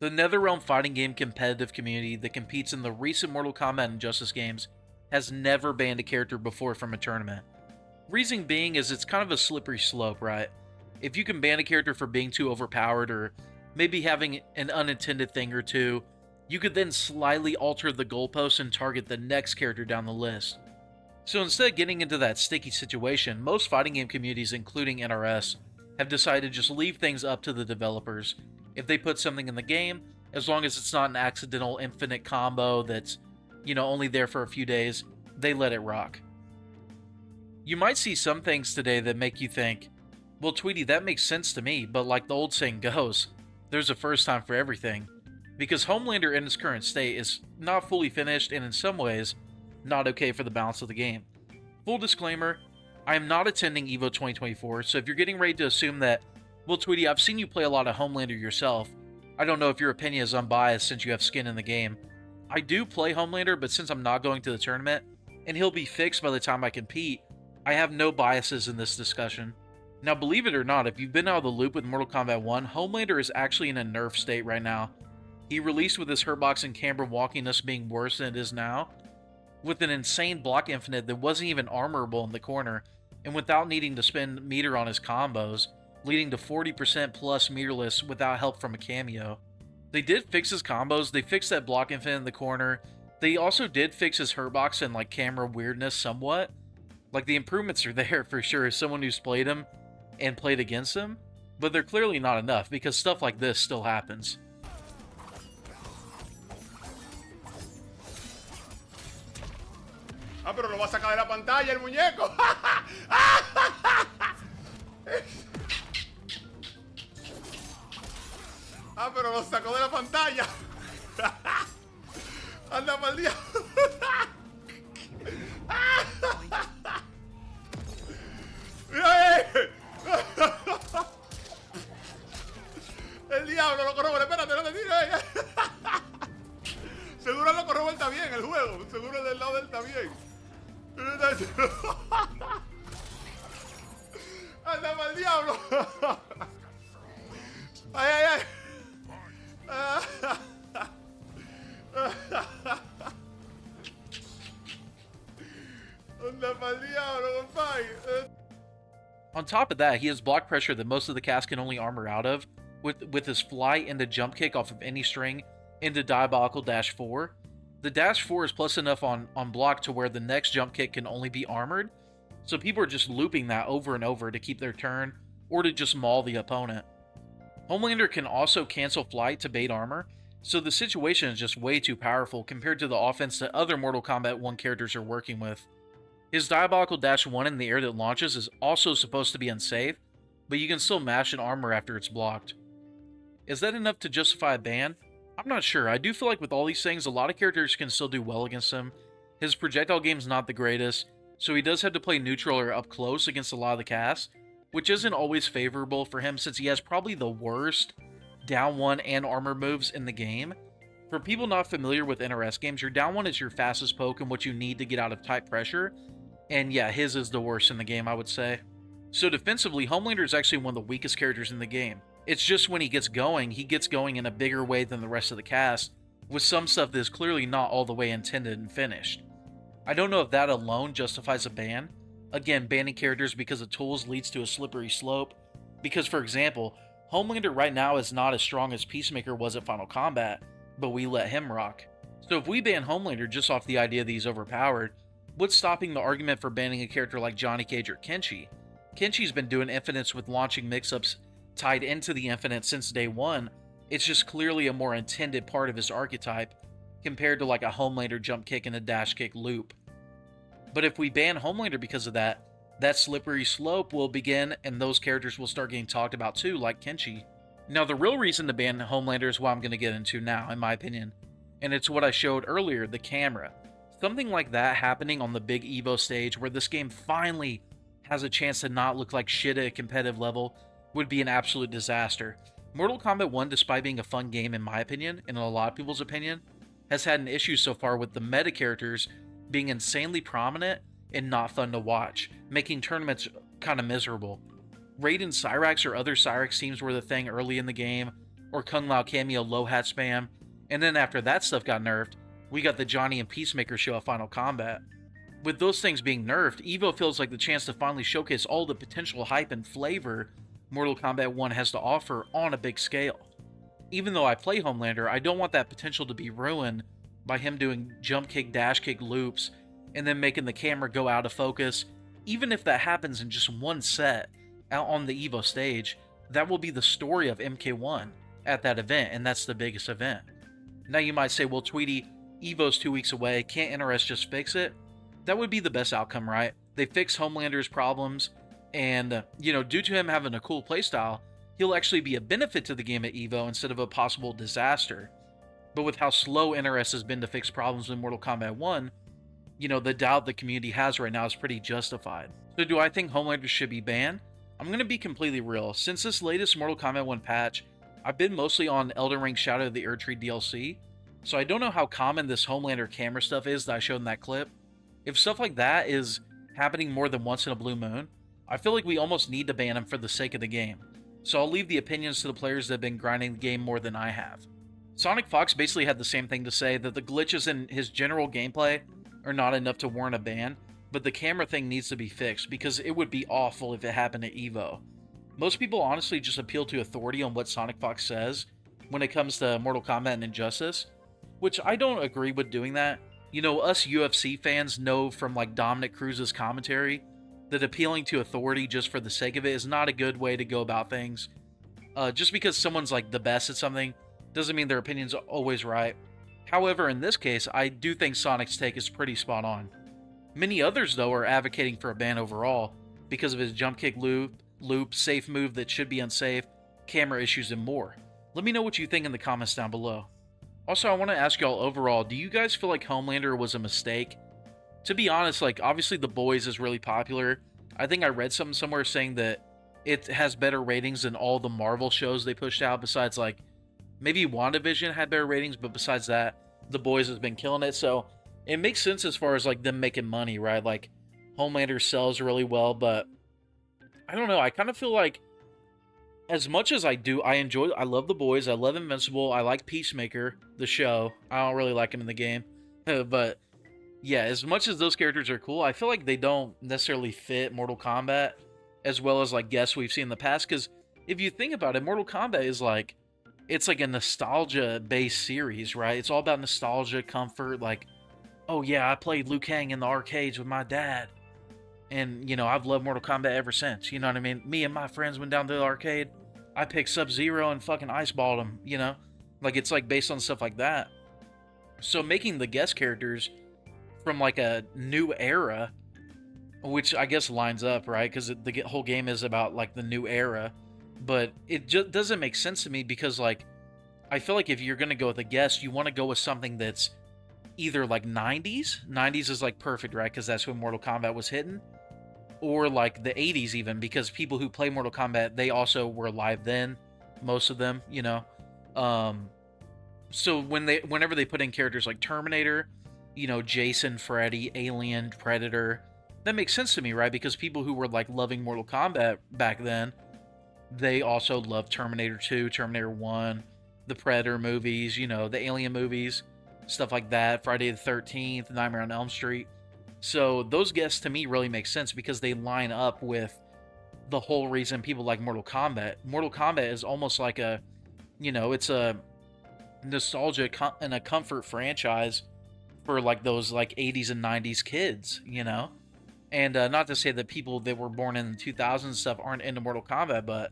The NetherRealm fighting game competitive community that competes in the recent Mortal Kombat and Injustice games has never banned a character before from a tournament. Reason being is it's kind of a slippery slope, right? If you can ban a character for being too overpowered or maybe having an unintended thing or two, you could then slightly alter the goalposts and target the next character down the list. So instead of getting into that sticky situation, most fighting game communities, including NRS, have decided to just leave things up to the developers. If they put something in the game, as long as it's not an accidental infinite combo that's, only there for a few days, they let it rock. You might see some things today that make you think, well, Tweedy, that makes sense to me, but like the old saying goes, there's a first time for everything. Because Homelander in its current state is not fully finished and in some ways, not okay for the balance of the game. Full disclaimer, I am not attending EVO 2024, so if you're getting ready to assume that, well, Tweedy, I've seen you play a lot of Homelander yourself, I don't know if your opinion is unbiased since you have skin in the game. I do play Homelander, but since I'm not going to the tournament, and he'll be fixed by the time I compete, I have no biases in this discussion. Now, believe it or not, if you've been out of the loop with Mortal Kombat 1, Homelander is actually in a nerf state right now. He released with his hurtbox and camera walkiness being worse than it is now, with an insane block infinite that wasn't even armorable in the corner, and without needing to spend meter on his combos, leading to 40% plus meterless without help from a cameo. They did fix his combos, they fixed that block infinite in the corner, they also did fix his hurtbox and camera weirdness somewhat. The improvements are there for sure as someone who's played him and played against him, but they're clearly not enough because stuff like this still happens. Ah, pero lo va a sacar de la pantalla el muñeco. Ah, pero lo sacó de la pantalla. Anda mal día. El diablo, loco Robert, espérate, no te tires. Seguro el loco Robert está bien el juego. Seguro el del lado de él está bien. Anda mal diablo. Ay, ay, ay. Anda mal diablo, compadre. On top of that, he has block pressure that most of the cast can only armor out of, with his fly into jump kick off of any string into Diabolical Dash 4. The Dash 4 is plus enough on block to where the next jump kick can only be armored, so people are just looping that over and over to keep their turn, or to just maul the opponent. Homelander can also cancel flight to bait armor, so the situation is just way too powerful compared to the offense that other Mortal Kombat 1 characters are working with. His Diabolical Dash 1 in the air that launches is also supposed to be unsafe, but you can still mash an armor after it's blocked. Is that enough to justify a ban? I'm not sure. I do feel like with all these things, a lot of characters can still do well against him. His projectile game's not the greatest, so he does have to play neutral or up close against a lot of the cast, which isn't always favorable for him since he has probably the worst down 1 and armor moves in the game. For people not familiar with NRS games, your down 1 is your fastest poke and what you need to get out of tight pressure, and yeah, his is the worst in the game, I would say. So defensively, Homelander is actually one of the weakest characters in the game. It's just when he gets going in a bigger way than the rest of the cast, with some stuff that is clearly not all the way intended and finished. I don't know if that alone justifies a ban. Again, banning characters because of tools leads to a slippery slope. Because, for example, Homelander right now is not as strong as Peacemaker was at Final Combat, but we let him rock. So if we ban Homelander just off the idea that he's overpowered, what's stopping the argument for banning a character like Johnny Cage or Kenshi? Kenshi's been doing infinites with launching mix-ups tied into the infinite since day one. It's just clearly a more intended part of his archetype compared to a Homelander jump kick and a dash kick loop. But if we ban Homelander because of that, that slippery slope will begin and those characters will start getting talked about too, like Kenshi. Now the real reason to ban Homelander is what I'm going to get into now, in my opinion. And it's what I showed earlier, the camera. Something like that happening on the big EVO stage where this game finally has a chance to not look like shit at a competitive level would be an absolute disaster. Mortal Kombat 1, despite being a fun game in my opinion, and in a lot of people's opinion, has had an issue so far with the meta characters being insanely prominent and not fun to watch, making tournaments kind of miserable. Raiden Cyrax or other Cyrax teams were the thing early in the game, or Kung Lao cameo low hat spam. And then after that stuff got nerfed, we got the Johnny and Peacemaker show at Final Combat. With those things being nerfed, EVO feels like the chance to finally showcase all the potential hype and flavor Mortal Kombat 1 has to offer on a big scale. Even though I play Homelander, I don't want that potential to be ruined by him doing jump kick, dash kick loops, and then making the camera go out of focus. Even if that happens in just one set out on the EVO stage, that will be the story of MK1 at that event, and that's the biggest event. Now you might say, well, Tweedy, EVO's 2 weeks away, can't NRS just fix it? That would be the best outcome, right? They fix Homelander's problems, and, due to him having a cool playstyle, he'll actually be a benefit to the game at EVO instead of a possible disaster. But with how slow NRS has been to fix problems in Mortal Kombat 1, the doubt the community has right now is pretty justified. So do I think Homelander should be banned? I'm going to be completely real. Since this latest Mortal Kombat 1 patch, I've been mostly on Elden Ring Shadow of the Erdtree DLC, so I don't know how common this Homelander camera stuff is that I showed in that clip. If stuff like that is happening more than once in a blue moon, I feel like we almost need to ban him for the sake of the game. So I'll leave the opinions to the players that have been grinding the game more than I have. Sonic Fox basically had the same thing to say, that the glitches in his general gameplay are not enough to warrant a ban, but the camera thing needs to be fixed because it would be awful if it happened at EVO. Most people honestly just appeal to authority on what Sonic Fox says when it comes to Mortal Kombat and Injustice, which I don't agree with doing that. Us UFC fans know from like Dominic Cruz's commentary that appealing to authority just for the sake of it is not a good way to go about things. Just because someone's like the best at something doesn't mean their opinion's always right. However, in this case, I do think Sonic's take is pretty spot on. Many others, though, are advocating for a ban overall because of his jump kick loop, safe move that should be unsafe, camera issues, and more. Let me know what you think in the comments down below. Also, I want to ask y'all overall, do you guys feel like Homelander was a mistake? To be honest, obviously The Boys is really popular. I think I read something somewhere saying that it has better ratings than all the Marvel shows they pushed out, besides, maybe WandaVision had better ratings, but besides that, The Boys has been killing it, so it makes sense as far as, them making money, right? Homelander sells really well, but I don't know, I kind of feel like, as much as I love The Boys, I love Invincible, I like Peacemaker, the show. I don't really like him in the game, but yeah, as much as those characters are cool, I feel like they don't necessarily fit Mortal Kombat as well as guests we've seen in the past, because if you think about it, Mortal Kombat is it's a nostalgia-based series, right? It's all about nostalgia, comfort, oh yeah, I played Liu Kang in the arcades with my dad, and, I've loved Mortal Kombat ever since, you know what I mean? Me and my friends went down to the arcade, I picked Sub-Zero and fucking iceballed him, it's based on stuff like that. So making the guest characters from a new era, which I guess lines up, right? Because the whole game is about the new era, but it just doesn't make sense to me because I feel like if you're gonna go with a guest, you want to go with something that's either 90s. 90s is perfect, right? Because that's when Mortal Kombat was hitting, or the 80s even, because people who play Mortal Kombat, they also were alive then, most of them, So whenever they put in characters like Terminator, Jason, Freddy, Alien, Predator, that makes sense to me, right? Because people who were loving Mortal Kombat back then, they also loved Terminator 2, Terminator 1, the Predator movies, the Alien movies, stuff like that, Friday the 13th, Nightmare on Elm Street. So those guests to me really make sense because they line up with the whole reason people like Mortal Kombat. Mortal Kombat is almost like it's a nostalgia and a comfort franchise for those 80s and 90s kids, And not to say that people that were born in the 2000s and stuff aren't into Mortal Kombat, but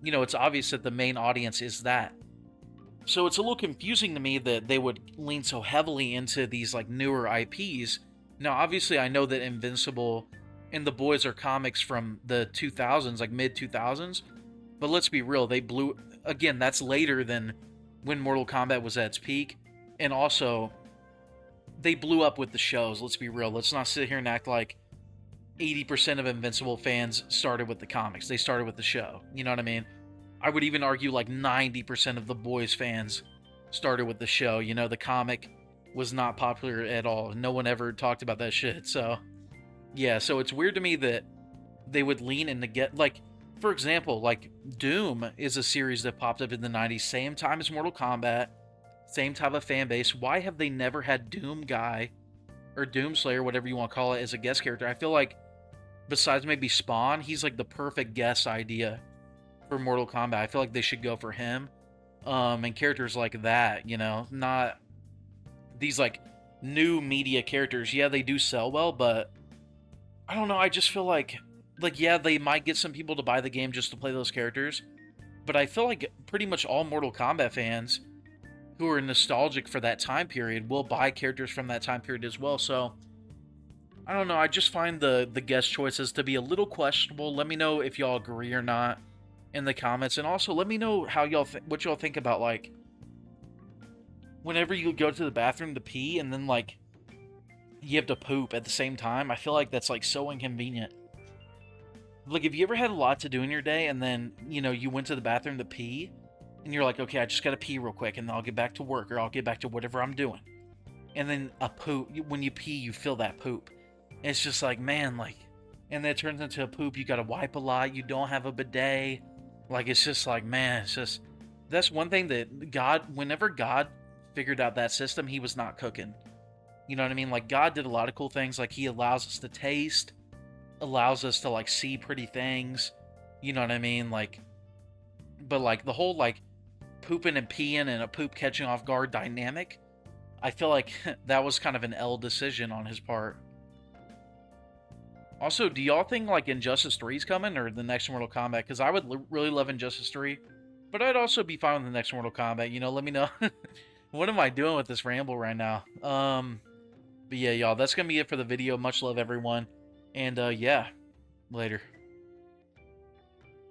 it's obvious that the main audience is that. So it's a little confusing to me that they would lean so heavily into these newer IPs. Now, obviously, I know that Invincible and The Boys are comics from the 2000s, mid 2000s, but let's be real, they blew. Again, that's later than when Mortal Kombat was at its peak, and also they blew up with the shows. Let's be real. Let's not sit here and act like 80% of Invincible fans started with the comics. They started with the show. You know what I mean? I would even argue 90% of The Boys fans started with the show. The comic was not popular at all. No one ever talked about that shit. So, yeah, so it's weird to me that they would lean in to get, for example, Doom is a series that popped up in the 90s, same time as Mortal Kombat, same type of fan base. Why have they never had Doom Guy or Doomslayer, whatever you want to call it, as a guest character? I feel like besides maybe Spawn, he's like the perfect guest idea for Mortal Kombat. I feel like they should go for him. And characters like that, you know, not these like new media characters. Yeah, they do sell well, but I don't know. I just feel like yeah, they might get some people to buy the game just to play those characters, but I feel like pretty much all Mortal Kombat fans who are nostalgic for that time period will buy characters from that time period as well. So I don't know. I just find the guest choices to be a little questionable. Let me know if y'all agree or not in the comments, and also let me know how what y'all think about like whenever you go to the bathroom to pee and then like you have to poop at the same time. I feel like that's like so inconvenient. Like, have you ever had a lot to do in your day and then, you know, you went to the bathroom to pee and you're like, okay, I just gotta pee real quick and then I'll get back to work or I'll get back to whatever I'm doing. And then a poop, when you pee, you feel that poop. And it's just like, man, like, and then it turns into a poop. You gotta wipe a lot. You don't have a bidet. Like, it's just like, man, it's just, that's one thing that whenever God figured out that system, he was not cooking. You know what I mean? Like, God did a lot of cool things. Like, he allows us to taste, allows us to like see pretty things, you know what I mean? Like, but like the whole like pooping and peeing and a poop catching off guard dynamic, I feel like that was kind of an L decision on his part. Also, do y'all think like Injustice 3 is coming or the next Mortal Kombat? Because I would really love Injustice 3, but I'd also be fine with the next Mortal Kombat. You know, let me know. What am I doing with this ramble right now? But yeah, y'all, that's gonna be it for the video. Much love, everyone. And yeah, later.